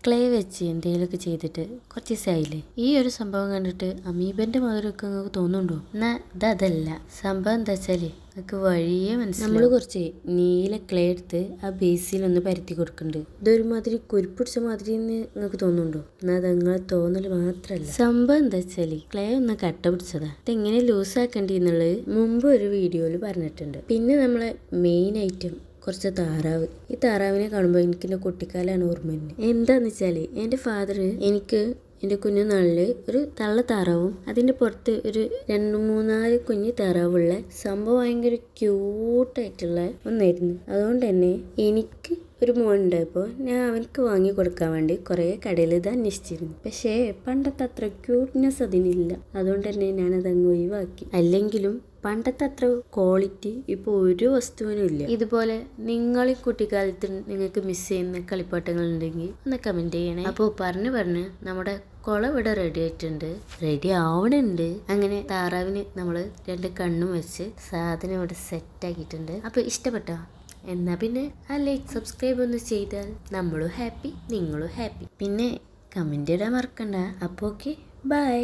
Clay വെച്ച് എന്തെങ്കിലുമൊക്കെ ചെയ്തിട്ട് കുറച്ച് ദിവസമായില്ലേ. ഈ ഒരു സംഭവം കണ്ടിട്ട് അമീബന്റെ മാതിരിയൊക്കെ നിങ്ങൾക്ക് തോന്നുന്നുണ്ടോ? എന്നാ ഇതല്ല. സംഭവം എന്താ വെച്ചാല് നമുക്ക് വഴിയേ മനസ്സിലാവും. നമ്മള് കുറച്ച് നീല ക്ലേ എടുത്ത് ആ ബേസിലൊന്ന് പരത്തി കൊടുക്കുന്നുണ്ട്. ഇതൊരുമാതിരി കുരുപ്പിടിച്ച മാതിരി നിങ്ങൾക്ക് തോന്നുന്നുണ്ടോ? എന്നാ അത് നിങ്ങളെ തോന്നല് മാത്രല്ല. സംഭവം എന്താ വെച്ചാല് ക്ലേ ഒന്ന് കട്ട പിടിച്ചതാ. ഇതെങ്ങനെ ലൂസ് ആക്കണ്ടി എന്നുള്ളത് മുമ്പ് ഒരു വീഡിയോയില് പറഞ്ഞിട്ടുണ്ട്. പിന്നെ നമ്മളെ മെയിൻ ഐറ്റം കുറച്ച് താറാവ്. ഈ താറാവിനെ കാണുമ്പോൾ എനിക്ക് എൻ്റെ കുട്ടിക്കാലാണ് ഓർമ്മ വരുന്നത്. എന്താന്ന് വെച്ചാല് എൻ്റെ ഫാദർ എനിക്ക് എൻ്റെ കുഞ്ഞുനാളിൽ ഒരു തള്ള താറാവും അതിൻ്റെ പുറത്ത് ഒരു 2-3 കുഞ്ഞു താറാവുള്ള സംഭവം ഭയങ്കര ക്യൂട്ടായിട്ടുള്ള ഒന്നായിരുന്നു. അതുകൊണ്ട് തന്നെ എനിക്ക് ഒരു മോനുണ്ടായപ്പോൾ ഞാൻ അവനക്ക് വാങ്ങി കൊടുക്കാൻ വേണ്ടി കുറേ കടയിൽ ഇത് അന്വേഷിച്ചിരുന്നു. പക്ഷേ പണ്ടത്തെ അത്ര ക്യൂട്ട്നെസ് അതിനില്ല. അതുകൊണ്ട് തന്നെ ഞാനത് അങ്ങ് ഒഴിവാക്കി. അല്ലെങ്കിലും പണ്ടത്തെ അത്ര ക്വാളിറ്റി ഇപ്പോൾ ഒരു വസ്തുവിനും ഇല്ല. ഇതുപോലെ നിങ്ങൾ കുട്ടിക്കാലത്ത് നിങ്ങൾക്ക് മിസ് ചെയ്യുന്ന കളിപ്പാട്ടങ്ങൾ ഉണ്ടെങ്കിൽ ഒന്ന് കമൻറ്റ് ചെയ്യണേ. അപ്പോൾ പറഞ്ഞ് നമ്മുടെ കുളം ഇവിടെ റെഡി ആയിട്ടുണ്ട്, റെഡി ആവണുണ്ട്. അങ്ങനെ താറാവിന് നമ്മൾ 2 കണ്ണും വെച്ച് സാധനം ഇവിടെ സെറ്റ് ആക്കിയിട്ടുണ്ട്. അപ്പോൾ ഇഷ്ടപ്പെട്ടോ? എന്നാ പിന്നെ ആ ലൈക്ക് സബ്സ്ക്രൈബ് ഒന്ന് ചെയ്താൽ നമ്മളും ഹാപ്പി, നിങ്ങളും ഹാപ്പി. പിന്നെ കമൻറ്റ് ഇടാൻ മറക്കണ്ട. അപ്പോൾ ഓക്കെ, ബൈ.